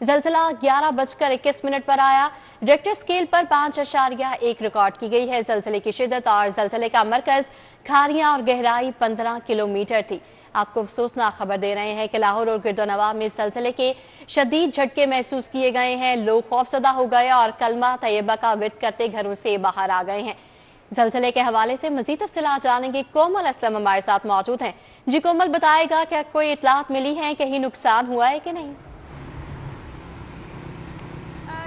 जलजला 11:21 पर आया। Richter scale पर 5.1 रिकॉर्ड की गई है। जलजले की शिद्दत और जलजले का मरकज खारियां और गहराई 15 किलोमीटर थी। आपको अफसोसनाक खबर दे रहे हैं कि लाहौर और गिरदोनवा में जलजले के शदीद झटके महसूस किए गए हैं। लोग खौफजदा हो गए और कलमा तैयबा का विर्द करते घरों से बाहर आ गए हैं। जलजले के हवाले से मजीद तफसीलात जानेंगे। कोमल असलम हमारे साथ मौजूद हैं। जी कोमल, बताएगा क्या कोई इतलात मिली है, कहीं नुकसान हुआ है कि नहीं?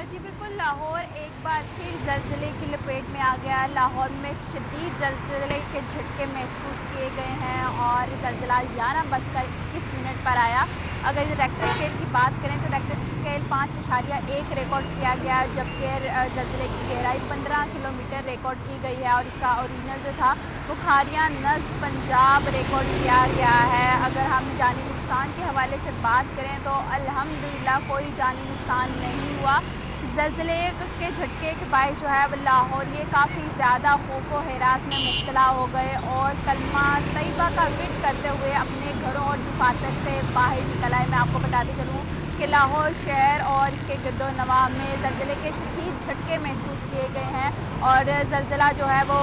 जी बिल्कुल, लाहौर एक बार फिर जलजले की लपेट में आ गया। लाहौर में शदीद जलजले के झटके महसूस किए गए हैं और जलजला 11:21 पर आया। अगर रेक्टर स्केल की बात करें तो रेक्टर स्केल 5.1 रिकॉर्ड किया गया, जबकि जलजले की गहराई 15 किलोमीटर रिकॉर्ड की गई है और इसका ओरिजिनल जो था वो खारियां नज़्द पंजाब रिकॉर्ड किया गया है। अगर हम जानी नुकसान के हवाले से बात करें तो अल्हम्दुलिल्लाह कोई जानी नुकसान नहीं हुआ। जलजले के झटके के बाद जो है वो लाहौरिये काफ़ी ज़्यादा खौफ व हिरास में मुब्तला हो गए और कलमा तैयबा का विर्द करते हुए अपने घरों और दफातर से बाहर निकल आए। मैं आपको बताते चलूँ कि लाहौर शहर और इसके गिरदो नवा में जलजले के शदीद झटके महसूस किए गए हैं और जलजला जो है वो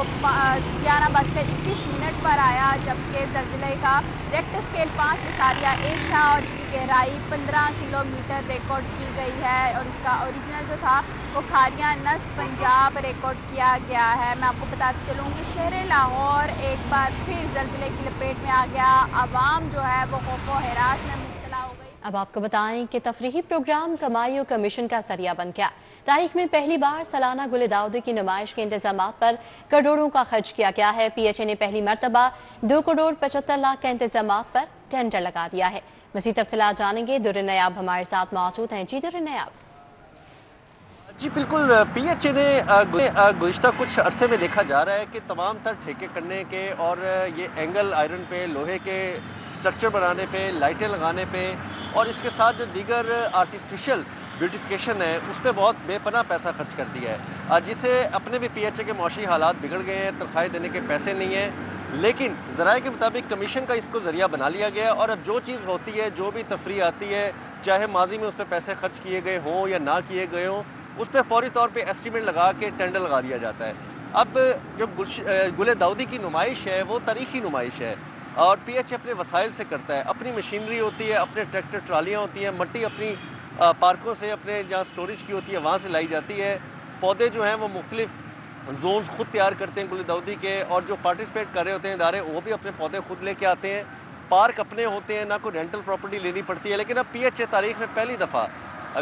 11:21 पर आया, जबकि जलजले का रेक्टर स्केल 5.1 था और इसकी गहराई 15 किलोमीटर रिकॉर्ड की गई है और इसका ओरिजिनल जो था वो खारियां नज़्द पंजाब रिकॉर्ड किया गया है। मैं आपको बताते चलूँ कि शहर लाहौर एक बार फिर जलजले की लपेट में आ गया। आवाम जो है वो खौफ व हिरास में मुब्तला हो गई। अब आपको बताएं कि तफरीही प्रोग्राम कमाई और कमीशन का जरिया बन गया। तारीख में पहली बार सालाना गुले दाऊदी की नुमाइश के इंतजाम पर करोड़ों का खर्च किया गया है। PHA ने पहली मरतबा 2 करोड़ 75 लाख के इंतजाम पर टेंडर लगा दिया है। मज़ीद तफसीलात जानेंगे। दुर्र नयाब हमारे साथ मौजूद हैं। जी दुर्र नयाब। जी बिल्कुल, PHA ने गुज़िश्ता कुछ अरसे में देखा जा रहा है कि तमाम तर ठेके करने के और ये एंगल आयरन पे, लोहे के स्ट्रक्चर बनाने पे, लाइटें लगाने पे और इसके साथ जो दीगर आर्टिफिशियल ब्यूटिफिकेशन है उस पर बहुत बेपनाह पैसा खर्च कर दिया है, जिससे अपने भी PHA के माशी हालात बिगड़ गए हैं। तनख्वाहें देने के पैसे नहीं हैं, लेकिन ज़राए के मुताबिक कमीशन का इसको ज़रिया बना लिया गया है और अब जो चीज़ होती है, जो भी तफरी आती है, चाहे माजी में उस पर पैसे खर्च किए गए हों या ना किए गए हों, उस पर फौरी तौर पे एस्टीमेट लगा के टेंडर लगा दिया जाता है। अब जो गुले दाऊदी की नुमाइश है वो तारीखी नुमाइश है और PHA अपने वसाइल से करता है। अपनी मशीनरी होती है, अपने ट्रैक्टर ट्रालियाँ होती हैं, मट्टी अपनी पार्कों से, अपने जहाँ स्टोरेज की होती है वहाँ से लाई जाती है। पौधे जो हैं वो मुख्तलिफ जोन्स खुद तैयार करते हैं गुले दाऊदी के और जो पार्टिसिपेट कर रहे होते हैं इदारे वो भी अपने पौधे खुद लेके आते हैं। पार्क अपने होते हैं, ना कोई रेंटल प्रॉपर्टी लेनी पड़ती है। लेकिन अब PHA तारीख में पहली दफ़ा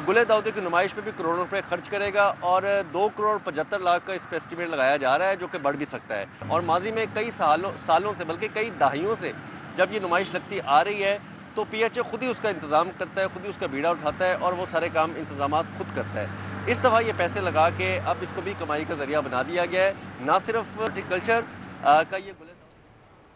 गुले दाऊदी की नुमाइश पे भी करोड़ों रुपए खर्च करेगा और 2 करोड़ 75 लाख का इस पर एस्टीमेट लगाया जा रहा है, जो कि बढ़ भी सकता है। और माजी में कई सालों से, बल्कि कई दहाइयों से जब ये नुमाइश लगती आ रही है तो PHA खुद ही उसका इंतज़ाम करता है, खुद ही उसका बीड़ा उठाता है और वो सारे काम इंतज़ामात खुद करता है। इस दफ़ा ये पैसे लगा के अब इसको भी कमाई का ज़रिया बना दिया गया है। ना सिर्फ हॉर्टिकल्चर का ये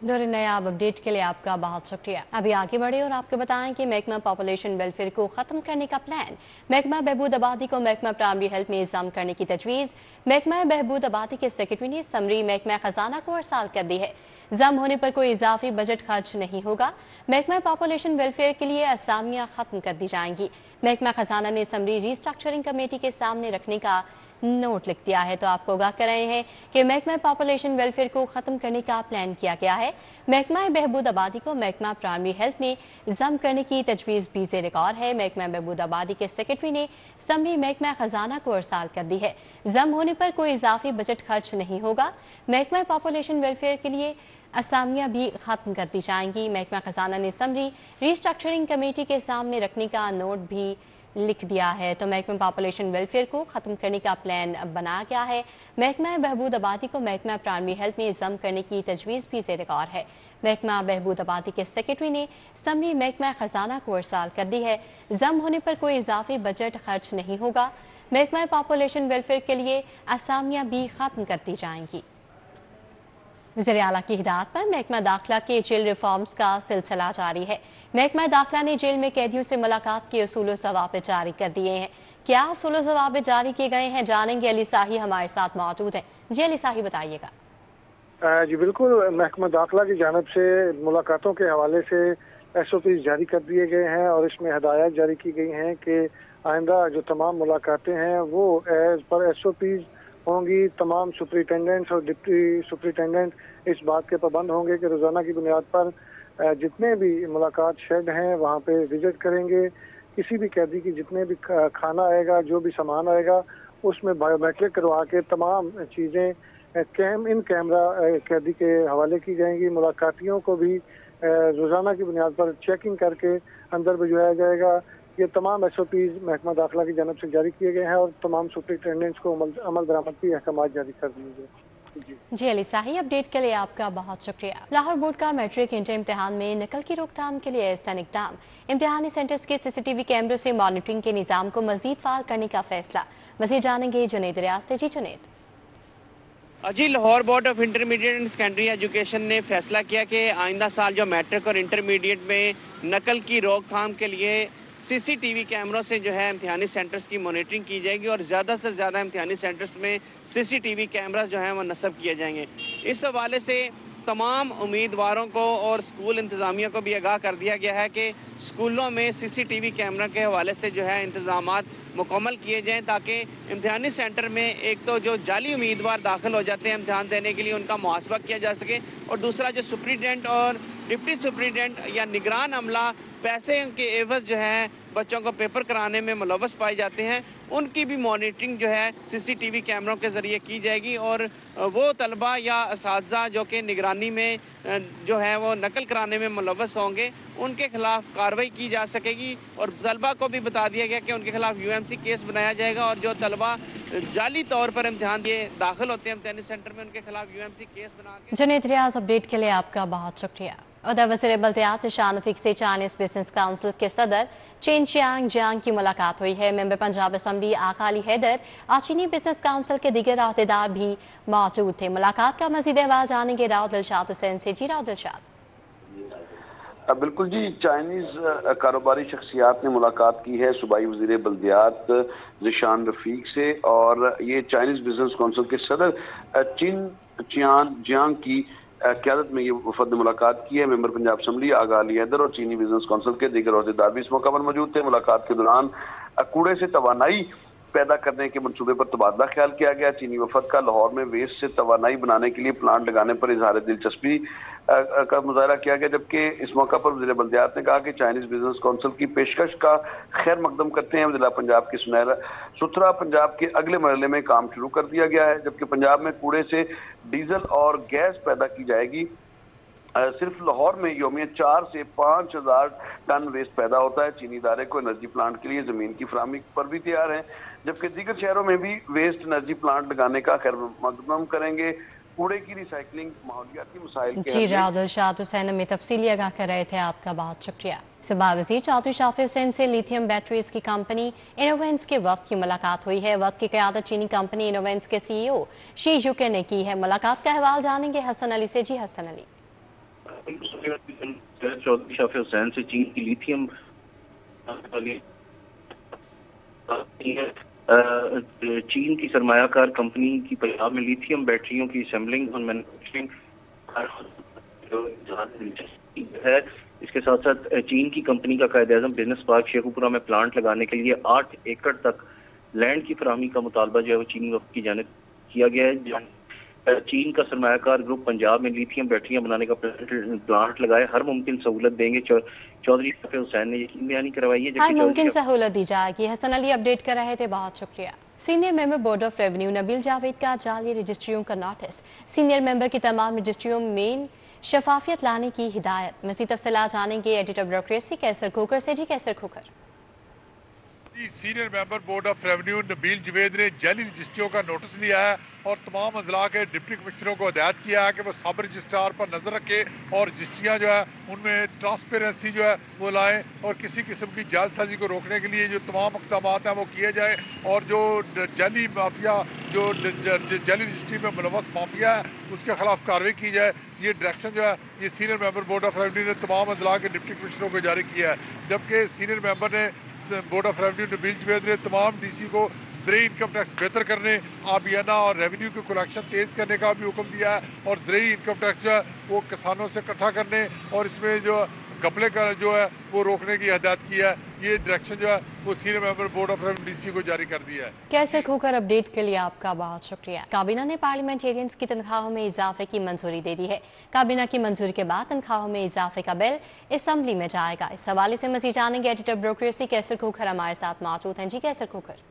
दुर्र नयाब अपडेट के लिए आपका बहुत शुक्रिया। अभी आगे बढ़े और आपको बताएं कि महकमा पॉपुलेशन वेलफेयर को खत्म करने का प्लान। महकमा बहबूद आबादी को महकमा प्राइमरी हेल्थ में इज़ाम करने की तजवीज़। महकमा बहबूद आबादी के सेक्रेटरी ने समरी महकमा खजाना को अरसाल कर दी है। जम होने पर कोई इजाफी बजट खर्च नहीं होगा। महकमा पॉपुलेशन वेलफेयर के लिए असामियाँ खत्म कर दी जाएंगी। महकमा खजाना ने समरी रिस्ट्रक्चरिंग कमेटी के सामने रखने का नोट लिख दिया है। तो आपको आगाह कर रहे हैं कि महकमा पॉपुलेशन वेलफेयर को खत्म करने का प्लान किया गया है। महकमा बहबूद आबादी को महकमा प्राइमरी हेल्थ में जम करने की तजवीज़ भी ज़ेर गौर है। महकमा बहबूद आबादी के सेक्रेटरी ने समरी महकमा खजाना को अरसाल कर दी है। जम होने पर कोई इजाफी बजट खर्च नहीं होगा। महकमा पॉपुलेशन वेलफेयर के लिए असामियाँ भी खत्म कर दी जाएंगी। महकमा खजाना ने समरी रिस्ट्रक्चरिंग कमेटी के सामने रखने का नोट भी लिख दिया है। तो महकमा पॉपुलेशन वेलफेयर को ख़त्म करने का प्लान बनाया गया है। महकमा बहबूद आबादी को महकमा प्राइमरी हेल्थ में जम करने की तजवीज़ भी ज़ेर गौर है। महकमा बहबूद आबादी के सेक्रेटरी ने समरी महकमा खजाना को अरसाल कर दी है। जम होने पर कोई इजाफी बजट खर्च नहीं होगा। महकमा पॉपुलेशन वेलफेयर के लिए असामियाँ भी ख़त्म कर दी जाएंगी। वज़ीर आला की हिदायत पर महकमा दाखिला के जेल रिफॉर्म्स का सिलसिला जारी है। महकमा दाखिला ने जेल में कैदियों से मुलाकात के उसूल व ज़वाबित जारी कर दिए हैं। क्या उसूल व ज़वाबित जारी किए गए हैं, जानेंगे। अली साही हमारे साथ मौजूद हैं। जी अली साही, बताइएगा। जी बिल्कुल, महकमा दाखिला की जानिब से मुलाकातों के हवाले से SOP जारी कर दिए गए हैं और इसमें हदायत जारी की गई हैं कि आइंदा जो तमाम मुलाकातें हैं वो एज पर SOPs होंगी। तमाम सुपरिटेंडेंट्स और डिप्टी सुपरिटेंडेंट इस बात के पाबंद होंगे कि रोज़ाना की बुनियाद पर जितने भी मुलाकात शेड हैं वहाँ पे विजिट करेंगे। किसी भी कैदी की जितने भी खाना आएगा, जो भी सामान आएगा, उसमें बायोमेट्रिक करवा के तमाम चीज़ें इन कैमरा कैदी के हवाले की जाएंगी। मुलाकातियों को भी रोज़ाना की बुनियाद पर चेकिंग करके अंदर भिजवाया जाएगा। ये तमाम SOPs महकमा दाखिला की जानब से जारी किए गए हैं और तमाम सुपरिटेंडेंट्स को अमल दरामद की अहकाम जारी कर दिए गए। जी अली शाही, अपडेट के लिए आपका बहुत शुक्रिया। लाहौर बोर्ड का मैट्रिक इंटर इम्तिहान में नकल की रोकथाम के लिए ऐसा इक़दाम। इम्तिहानी सेंटर्स के CCTV कैमरों से मॉनिटरिंग के निज़ाम को मजीद फाल करने का फैसला। मजीद जानेंगे जुनेद रियाज से। जी जुनेद। जी, Lahore board of intermediate and secondary education ने फैसला किया कि आइंदा साल जो मैट्रिक और इंटरमीडिएट में नकल की रोकथाम के लिए CCTV कैमरों से जो है इम्तिहानी सेंटर्स की मॉनिटरिंग की जाएगी और ज़्यादा से ज़्यादा इम्तिहानी सेंटर्स में CCTV कैमरा जो है वो नस्ब किए जाएंगे। इस हवाले से तमाम उम्मीदवारों को और स्कूल इंतज़ामिया को भी आगाह कर दिया गया है कि स्कूलों में CCTV कैमरा के हवाले से जो है इंतज़ामात मुकम्मल किए जाएँ ताकि इम्तिहानी सेंटर में एक तो जो जाली उम्मीदवार दाखिल हो जाते हैं इम्तिहान देने के लिए उनका मुहासबा किया जा सके, और दूसरा जो सुप्रीडेंट और डिप्टी सुप्रीडेंट या निगरान अमला पैसे के एवज जो है बच्चों को पेपर कराने में मुलव्वस पाए जाते हैं, उनकी भी मॉनिटरिंग जो है CCTV कैमरों के ज़रिए की जाएगी। और वो तलबा या असातिज़ा जो कि निगरानी में जो है वो नकल कराने में मुलव्वस होंगे, उनके खिलाफ कार्रवाई की जा सकेगी। और तलबा को भी बता दिया गया कि उनके खिलाफ UMC केस बनाया जाएगा और जो तलबा जाली तौर पर इम्तिहान दिए दाखिल होते हैं इम्तिहानी सेंटर में, उनके खिलाफ UMC केस बना के। जुनेद रियाज, अपडेट के लिए आपका बहुत शुक्रिया। उधर वज़ीर बल्दियात शान रफीक से चाइनीज़ बिजनेस काउंसिल के सदर चेन चियांग जियांग की मुलाकात हुई है। मेंबर पंजाब असम्बली आका अली हैदर और चीनी बिजनेस काउंसिल के दीगर अहदेदार भी मौजूद थे। मुलाकात का मज़ीद अहवाल जानेंगे राव दिलशाद हुसैन से। जी राव दिलशाद। बिल्कुल जी, चाइनीज़ कारोबारी शख्सियात ने मुलाकात की है सूबाई वज़ीर बल्दियात ज़ीशान रफीक से, और ये चाइनीज़ बिजनेस काउंसिल के सदर चिन चियान जियांग की क़यादत में ये वफद ने मुलाकात की है। मेंबर पंजाब असम्बली आगा अली हैदर और चीनी बिजनेस काउंसिल के दीगर अहदेदार भी इस मौका पर मौजूद थे। मुलाकात के दौरान कूड़े से तवानाई पैदा करने के मंसूबे पर तबादला ख्याल किया गया। चीनी वफद का लाहौर में वेस्ट से तवानाई बनाने के लिए प्लांट लगाने पर इजहार दिलचस्पी का मुजाहरा किया गया, जबकि इस मौका पर वज़ीर बल्दियात ने कहा कि चाइनीज़ बिजनेस काउंसिल की पेशकश का खैर मकदम करते हैं। जिला पंजाब के सुथरा पंजाब के अगले मरहले में काम शुरू कर दिया गया है, जबकि पंजाब में कूड़े से डीजल और गैस पैदा की जाएगी। सिर्फ लाहौर में यौमिया 4 से 5 हज़ार टन वेस्ट पैदा होता है। चीनी इदारे को एनर्जी प्लांट के लिए ज़मीन की फराहमी पर भी तैयार हैं, जबकि दीगर शहरों में भी वेस्ट एनर्जी प्लांट लगाने का खैर मकदम करेंगे। कूड़े की रिसाइकलिंग माहौलियाती मसाइल के जी राव दिलशाद हुसैन में तफसीली आगाह कर रहे थे, आपका बहुत शुक्रिया। सूबा वज़ीर चौधरी शाफी हुसैन से लिथियम बैटरीज की कंपनी इनोवेंस के वक्त की मुलाकात हुई है। वक्त की क़यादत चीनी कंपनी इनोवेंस के CEO शी यूके ने की है। मुलाकात का अहवाल जानेंगे हसन अली से। जी हसन अली। चौधरी शाफी हुसैन से चीन की लिथियम चीन की सरमायाकार कंपनी की पंजाब में लिथियम बैटरियों की असेंबलिंग और मैन्युफैक्चरिंग है। इसके साथ साथ चीन की कंपनी का कायद-ए-आज़म बिजनेस पार्क शेखुपुरा में प्लांट लगाने के लिए 8 एकड़ तक लैंड की फराहमी का मुतालबा जो है वो चीनी वक्त की जानिब किया गया है। चीन का सरमायाकार ग्रुप पंजाब में लिथियम बैटरियां बनाने का प्लांट लगाए, हर मुमकिन सहूलत देंगे। चौधरी शाफी हुसैन ने यकीन बयानी करवाई है। हर मुमकिन सहूलत दी जाएगी। हसन अली अपडेट कर रहे थे, बहुत शुक्रिया। Senior member board of revenue Nabeel Javed का जाली रजिस्ट्रियों का नोटिस। सीनियर मेंबर की तमाम रजिस्ट्रियों में शफाफियत लाने की हिदायत। मज़ीद तफसीलात जानेंगे एडिटर ब्यूरोक्रेसी कैसर खोकर से। जी Qaiser Khokhar. Senior member board of revenue Nabeel Javed ने जाली रजिस्ट्रियों का नोटिस लिया है और तमाम अजला के डिप्टी कमिश्नरों को हिदायत किया है कि वो सब रजिस्ट्रार पर नज़र रखें और रजिस्ट्रियाँ जो है उनमें ट्रांसपेरेंसी जो है वो लाएँ और किसी किस्म की जालसाजी को रोकने के लिए जो तमाम इक़दाम हैं वो किए जाए और जो जाली माफिया जो जाली रजिस्ट्री में मुलव्वस माफिया है उसके खिलाफ कार्रवाई की जाए। ये डायरेक्शन जो है ये senior member board of revenue ने तमाम अजला के डिप्टी कमिश्नरों को जारी किया है, जबकि सीनियर मेंबर ने board of revenue Nabeel Javed ने तमाम DC को ज़रूरी इनकम टैक्स बेहतर करने, आबियाना और रेवेन्यू के कलेक्शन तेज़ करने का भी हुक्म दिया है और ज़रूरी इनकम टैक्स जो है वो किसानों से इकट्ठा करने और इसमें जो घपले का जो है वो रोकने की हदायत की है। ये डायरेक्शन जो है वो senior member board of revenue DC को जारी कर दिया है। कैसर खोकर अपडेट के लिए आपका बहुत शुक्रिया। काबीना ने पार्लियामेंटेरियंस की तनख्वाहों में इजाफे की मंजूरी दे दी है। काबीना की मंजूरी के बाद तनख्वाहों में इजाफे का बिल असेंबली में जाएगा। इस हवाले से मजीद जानेंगे एडिटर ब्यूरोक्रेसी कैसर खोकर हमारे साथ मौजूद हैं। जी कैसर खोकर।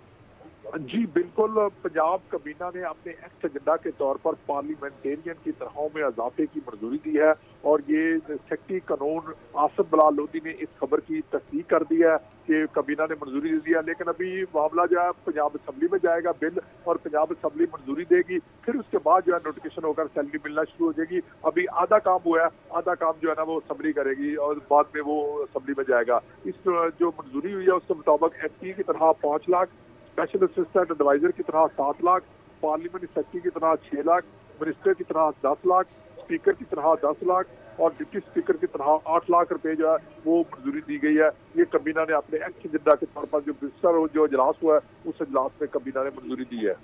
जी बिल्कुल, पंजाब कबीना ने अपने एक्ट एजेंडा के तौर पर पार्लियामेंटेरियन की तनख्वाहों में इजाफे की मंजूरी दी है और ये सेक्रेटरी कानून आसिफ बिलाल लोधी ने इस खबर की तस्दीक कर दी है कि कबीना ने मंजूरी दे दिया। लेकिन अभी मामला जो है पंजाब असम्बली में जाएगा बिल और पंजाब असम्बली मंजूरी देगी, फिर उसके बाद जो है नोटिफिकेशन होकर सैलरी मिलना शुरू हो जाएगी। अभी आधा काम हुआ है, आधा काम जो है ना वो असम्बली करेगी और बाद में वो असम्बली में जाएगा। इस जो मंजूरी हुई है उसके मुताबिक एमपी की तरह 5 लाख, स्पेशल असिस्टेंट एडवाइजर की तरह 7 लाख, पार्लियामेंट सेक्रेटरी की तरह 6 लाख, मिनिस्टर की तरह 10 लाख, स्पीकर की तरह 10 लाख और डिप्टी स्पीकर की तरह 8 लाख रुपए जो है वो मंजूरी दी गई है। ये कबीना ने अपने एक्ट एजेंडा के तौर पर जो बिस्तर जो इजलास हुआ है उस इजलास में कबीना ने मंजूरी दी है।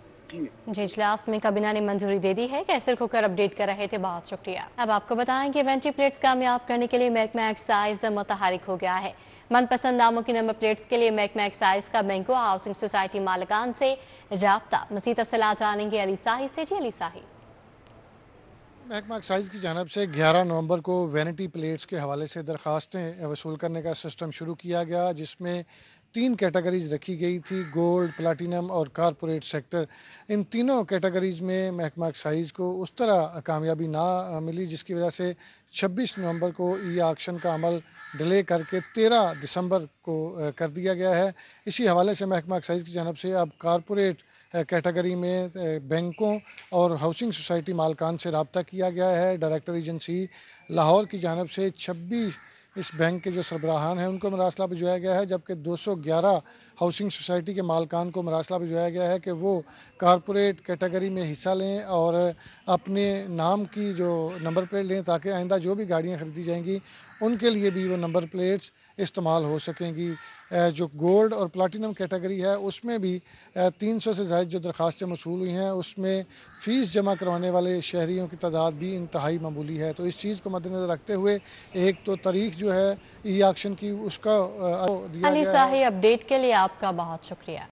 जी इजलास में कबीना ने मंजूरी दे दी है। कैसर खोकर अपडेट कर रहे थे, बहुत शुक्रिया। अब आपको बताएं कि वेंटी प्लेट्स कामयाब करने के लिए महकमा एक्साइज मुतहरिक हो गया है। मनपसंद नामों की नंबर प्लेट्स के लिए महकमा एक्साइज का बैंकों हाउसिंग सोसाइटी मालिकान से राब्ता। मज़ीद तफसीलात जानेंगे अली साही से। जी अली साही। महकमा एक्साइज की जानब से 11 नवंबर को वैनिटी प्लेट्स के हवाले से दरख्वास्तें वसूल करने का सिस्टम शुरू किया गया, जिसमें 3 कैटेगरीज रखी गई थी, गोल्ड, प्लाटिनम और कारपोरेट सेक्टर। इन तीनों कैटेगरीज में महकमा एक्साइज को उस तरह कामयाबी ना मिली, जिसकी वजह से 26 नवंबर को ई ऑक्शन का अमल डिले करके 13 दिसंबर को कर दिया गया है। इसी हवाले से महकमा एक्साइज की जानब से अब कारपोरेट कैटेगरी में बैंकों और हाउसिंग सोसाइटी मालकान से रब्ता किया गया है। डायरेक्टर एजेंसी लाहौर की जानब से 26 इस बैंक के जो सरबराहान हैं उनको मरासला भिजवाया गया है, जबकि 211 हाउसिंग सोसाइटी के मालकान को मरासला भिजवाया गया है कि वो कारपोरेट कैटेगरी में हिस्सा लें और अपने नाम की जो नंबर प्लेट लें, ताकि आइंदा जो भी गाड़ियाँ ख़रीदी जाएंगी उनके लिए भी वो नंबर प्लेट्स इस्तेमाल हो सकेंगी। जो गोल्ड और प्लाटिनम कैटेगरी है उसमें भी 300 से ज़ायद जो दरख्वास्तें मसूल हुई हैं उसमें फ़ीस जमा करवाने वाले शहरियों की तादाद भी इंतहाई मामूली है। तो इस चीज़ को मद्देनज़र रखते हुए एक तो तारीख जो है ई ऑक्शन की उसका दिया अली गया है। साही अपडेट के लिए आपका बहुत शुक्रिया।